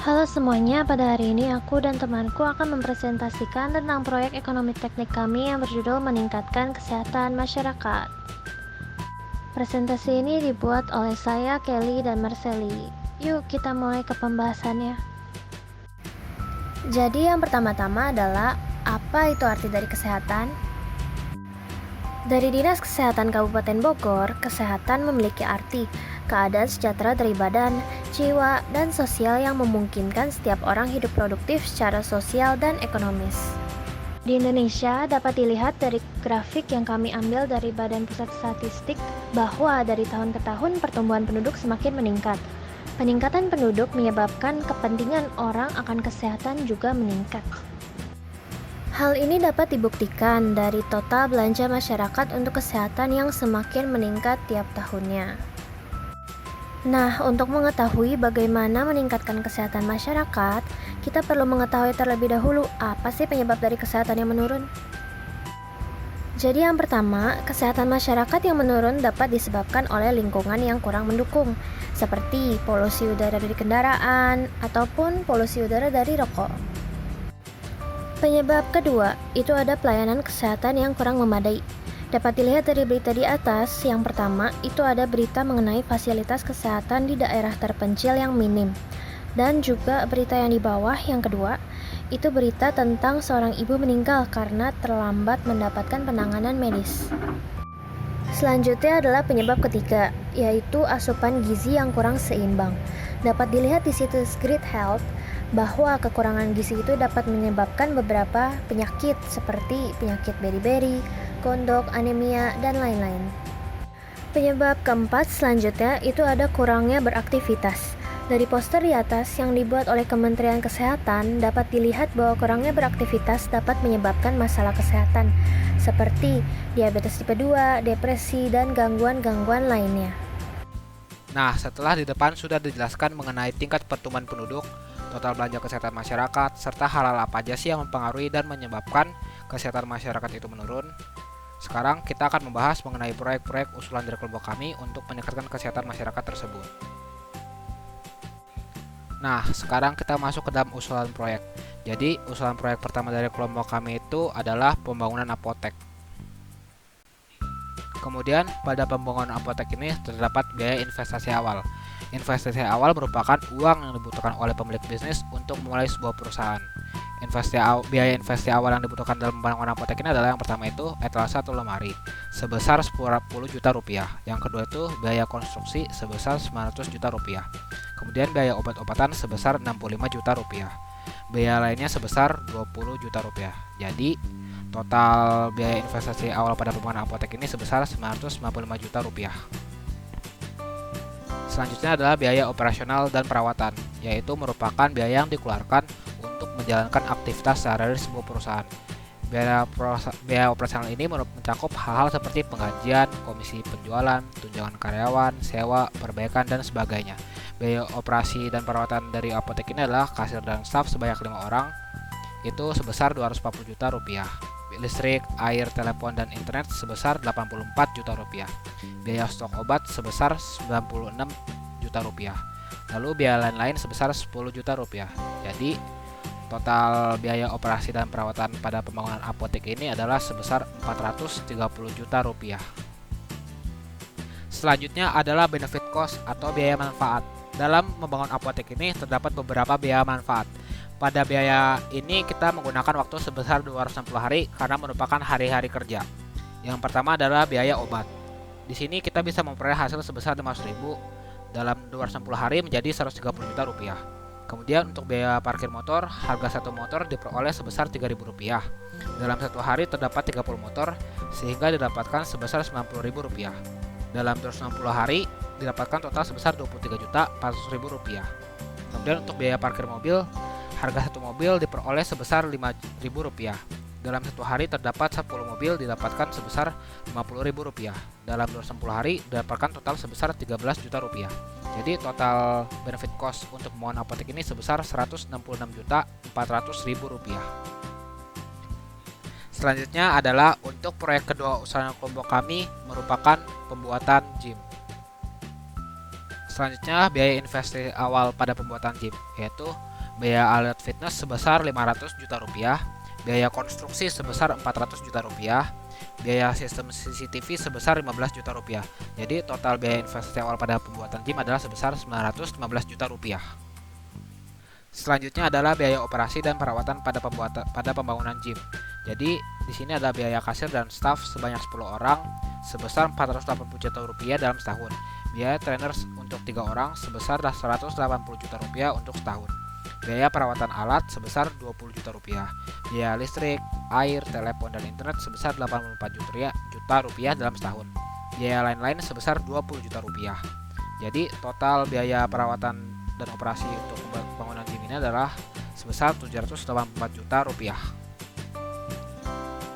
Halo semuanya, pada hari ini aku dan temanku akan mempresentasikan tentang proyek ekonomi teknik kami yang berjudul Meningkatkan Kesehatan Masyarakat. Presentasi ini dibuat oleh saya, Kelly, dan Marceli. Yuk kita mulai ke pembahasannya. Jadi yang pertama-tama adalah, apa itu arti dari kesehatan? Dari Dinas Kesehatan Kabupaten Bogor, kesehatan memiliki arti keadaan sejahtera dari badan, jiwa, dan sosial yang memungkinkan setiap orang hidup produktif secara sosial dan ekonomis. Di Indonesia dapat dilihat dari grafik yang kami ambil dari Badan Pusat Statistik bahwa dari tahun ke tahun pertumbuhan penduduk semakin meningkat. Peningkatan penduduk menyebabkan kepentingan orang akan kesehatan juga meningkat. Hal ini dapat dibuktikan dari total belanja masyarakat untuk kesehatan yang semakin meningkat tiap tahunnya. Nah, untuk mengetahui bagaimana meningkatkan kesehatan masyarakat, kita perlu mengetahui terlebih dahulu apa sih penyebab dari kesehatan yang menurun. Jadi yang pertama, kesehatan masyarakat yang menurun dapat disebabkan oleh lingkungan yang kurang mendukung, seperti polusi udara dari kendaraan ataupun polusi udara dari rokok. Penyebab kedua, itu ada pelayanan kesehatan yang kurang memadai. Dapat dilihat dari berita di atas. Yang pertama, itu ada berita mengenai fasilitas kesehatan di daerah terpencil yang minim. Dan juga berita yang di bawah, yang kedua, itu berita tentang seorang ibu meninggal karena terlambat mendapatkan penanganan medis. Selanjutnya adalah penyebab ketiga, yaitu asupan gizi yang kurang seimbang. Dapat dilihat di situs Great Health bahwa kekurangan gizi itu dapat menyebabkan beberapa penyakit seperti penyakit beri-beri, gondok, anemia, dan lain-lain. Penyebab keempat selanjutnya itu ada kurangnya beraktivitas. Dari poster di atas yang dibuat oleh Kementerian Kesehatan dapat dilihat bahwa kurangnya beraktivitas dapat menyebabkan masalah kesehatan seperti diabetes tipe 2, depresi, dan gangguan-gangguan lainnya. Nah, setelah di depan sudah dijelaskan mengenai tingkat pertumbuhan penduduk, total belanja kesehatan masyarakat, serta hal-hal apa aja sih yang mempengaruhi dan menyebabkan kesehatan masyarakat itu menurun. Sekarang kita akan membahas mengenai proyek-proyek usulan dari kelompok kami untuk meningkatkan kesehatan masyarakat tersebut. Nah, sekarang kita masuk ke dalam usulan proyek. Jadi, usulan proyek pertama dari kelompok kami itu adalah pembangunan apotek. Kemudian, pada pembangunan apotek ini terdapat biaya investasi awal. Investasi awal merupakan uang yang dibutuhkan oleh pemilik bisnis untuk memulai sebuah perusahaan. Biaya investasi awal yang dibutuhkan dalam pembangunan apotek ini adalah yang pertama itu etalase atau lemari sebesar 10 juta rupiah. Yang kedua itu biaya konstruksi sebesar 900 juta rupiah. Kemudian biaya obat-obatan sebesar 65 juta rupiah. Biaya lainnya sebesar 20 juta rupiah. Jadi total biaya investasi awal pada pembangunan apotek ini sebesar 995 juta rupiah. Selanjutnya adalah biaya operasional dan perawatan, yaitu merupakan biaya yang dikeluarkan untuk menjalankan aktivitas sehari-hari sebuah perusahaan. Biaya operasional ini mencakup hal-hal seperti penggajian, komisi penjualan, tunjangan karyawan, sewa, perbaikan, dan sebagainya. Biaya operasi dan perawatan dari apotek ini adalah kasir dan staf sebanyak 5 orang, itu sebesar 240 juta rupiah. Listrik, air, telepon, dan internet sebesar 84 juta rupiah. Biaya stok obat sebesar 96 juta rupiah. Lalu biaya lain-lain sebesar 10 juta rupiah. Jadi total biaya operasi dan perawatan pada pembangunan apotek ini adalah sebesar 430 juta rupiah. Selanjutnya adalah benefit cost atau biaya manfaat. Dalam membangun apotek ini terdapat beberapa biaya manfaat. Pada biaya ini kita menggunakan waktu sebesar 260 hari karena merupakan hari-hari kerja. Yang pertama adalah biaya obat. Di sini kita bisa memperoleh hasil sebesar 500.000 dalam 260 hari menjadi 130 juta rupiah. Kemudian untuk biaya parkir motor, harga satu motor diperoleh sebesar 3.000 rupiah. Dalam satu hari terdapat 30 motor sehingga didapatkan sebesar 90.000 rupiah. Dalam 260 hari didapatkan total sebesar 23.400.000 rupiah. Kemudian untuk biaya parkir mobil, harga satu mobil diperoleh sebesar 5.000 rupiah. Dalam satu hari terdapat 10 mobil didapatkan sebesar 50.000 rupiah. Dalam 260 hari didapatkan total sebesar 13 juta rupiah. Jadi total benefit cost untuk pembangunan apotek ini sebesar 166.400.000 rupiah. Selanjutnya adalah untuk proyek kedua usaha kelompok kami merupakan pembuatan gym. Selanjutnya biaya investasi awal pada pembuatan gym, yaitu biaya alat fitness sebesar 500 juta rupiah, biaya konstruksi sebesar 400 juta rupiah, biaya sistem CCTV sebesar 15 juta rupiah. Jadi total biaya investasi awal pada pembuatan gym adalah sebesar 915 juta rupiah. Selanjutnya adalah biaya operasi dan perawatan pada pembangunan gym. Jadi di sini ada biaya kasir dan staf sebanyak 10 orang sebesar 480 juta rupiah dalam setahun. Biaya trainer untuk 3 orang sebesar 180 juta rupiah untuk setahun. Biaya perawatan alat sebesar 20 juta rupiah. Biaya listrik, air, telepon, dan internet sebesar 84 juta rupiah dalam setahun. Biaya lain-lain sebesar 20 juta rupiah. Jadi total biaya perawatan dan operasi untuk pembangunan gym ini adalah sebesar 784 juta rupiah.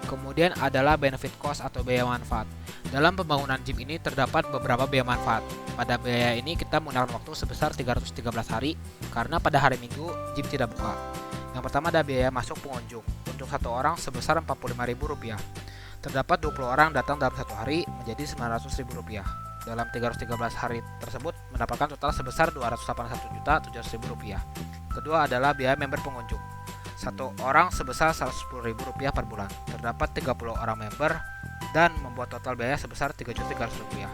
Kemudian adalah benefit cost atau biaya manfaat. Dalam pembangunan gym ini terdapat beberapa biaya manfaat. Pada biaya ini kita menggunakan waktu sebesar 313 hari karena pada hari Minggu gym tidak buka. Yang pertama ada biaya masuk pengunjung untuk satu orang sebesar Rp45.000. Terdapat 20 orang datang dalam satu hari menjadi Rp900.000. Dalam 313 hari tersebut mendapatkan total sebesar Rp281.700.000. Kedua adalah biaya member pengunjung. Satu orang sebesar Rp110.000 per bulan. Terdapat 30 orang member dan membuat total biaya sebesar Rp3.300.000.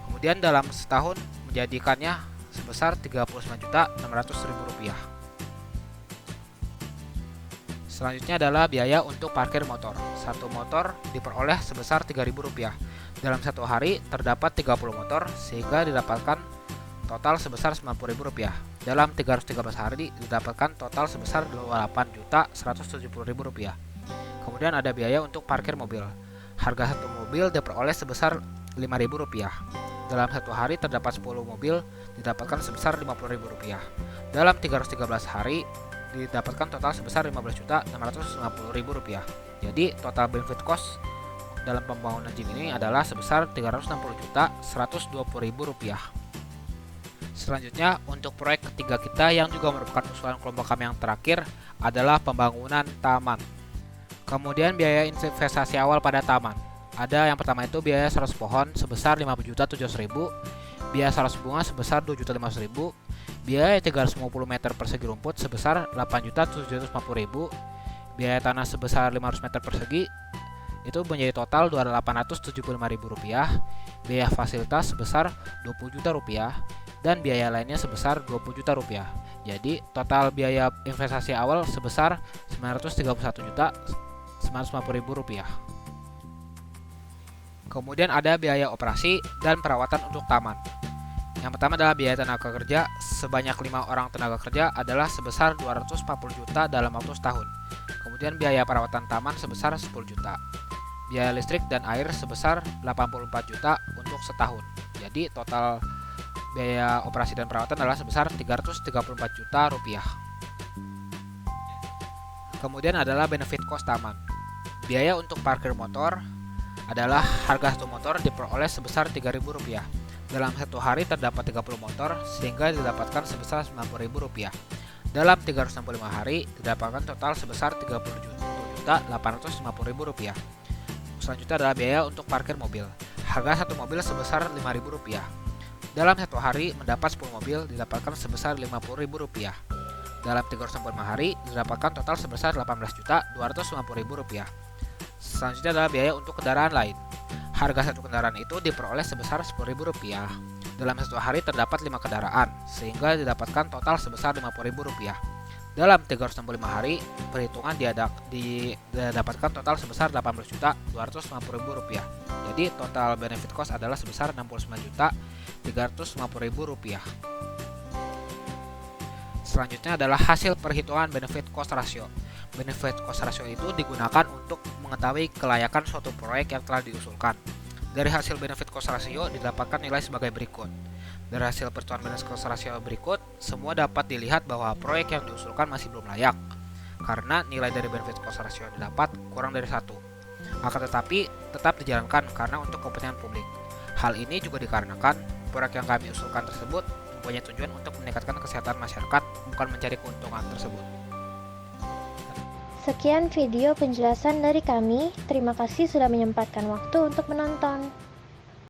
Kemudian dalam setahun menjadikannya sebesar Rp39.600.000. Selanjutnya adalah biaya untuk parkir motor. Satu motor diperoleh sebesar Rp3.000. Dalam satu hari terdapat 30 motor sehingga didapatkan total sebesar Rp90.000. Dalam 313 hari didapatkan total sebesar Rp8.170.000. Kemudian ada biaya untuk parkir mobil. Harga satu mobil diperoleh sebesar Rp5.000. Dalam satu hari terdapat 10 mobil didapatkan sebesar Rp50.000. Dalam 313 hari didapatkan total sebesar Rp15.650.000. Jadi total benefit cost dalam pembangunan gym ini adalah sebesar Rp360.120.000. Selanjutnya untuk proyek ketiga kita yang juga merupakan usulan kelompok kami yang terakhir adalah pembangunan taman. Kemudian biaya investasi awal pada taman. Ada yang pertama itu biaya 100 pohon sebesar Rp50.700.000, biaya 100 bunga sebesar Rp2.500.000, biaya 350 meter persegi rumput sebesar Rp8.750.000, biaya tanah sebesar 500 meter persegi itu menjadi total Rp2.875.000, biaya fasilitas sebesar Rp20 juta, dan biaya lainnya sebesar Rp20 juta. Jadi total biaya investasi awal sebesar Rp931.950.000. Kemudian ada biaya operasi dan perawatan untuk taman. Yang pertama adalah biaya tenaga kerja. Sebanyak 5 orang tenaga kerja adalah sebesar Rp240 juta dalam waktu setahun. Kemudian biaya perawatan taman sebesar Rp10 juta. Biaya listrik dan air sebesar Rp84 juta untuk setahun. Jadi total biaya operasi dan perawatan adalah sebesar Rp334 juta. Kemudian adalah benefit cost taman. Biaya untuk parkir motor adalah harga satu motor diperoleh sebesar Rp3.000. Dalam satu hari terdapat 30 motor sehingga didapatkan sebesar Rp90.000. Dalam 365 hari didapatkan total sebesar Rp37.850.000. Selanjutnya adalah biaya untuk parkir mobil. Harga satu mobil sebesar Rp5.000. Dalam satu hari mendapat 10 mobil didapatkan sebesar Rp50.000. Dalam 365 hari didapatkan total sebesar Rp18.250.000. Selanjutnya adalah biaya untuk kendaraan lain. Harga satu kendaraan itu diperoleh sebesar Rp10.000. Dalam satu hari terdapat 5 kendaraan sehingga didapatkan total sebesar Rp50.000. Dalam 365 hari perhitungan didapatkan total sebesar Rp18.250.000. Jadi total benefit cost adalah sebesar Rp69.350.000. Selanjutnya adalah hasil perhitungan benefit cost ratio. Benefit cost ratio itu digunakan untuk mengetahui kelayakan suatu proyek yang telah diusulkan. Dari hasil benefit cost ratio didapatkan nilai sebagai berikut. Dari hasil perhitungan benefit cost ratio berikut, semua dapat dilihat bahwa proyek yang diusulkan masih belum layak karena nilai dari benefit cost ratio yang didapat kurang dari 1. Akan tetapi tetap dijalankan karena untuk kepentingan publik. Hal ini juga dikarenakan proyek yang kami usulkan tersebut mempunyai tujuan untuk meningkatkan kesehatan masyarakat, bukan mencari keuntungan tersebut. Sekian video penjelasan dari kami. Terima kasih sudah menyempatkan waktu untuk menonton.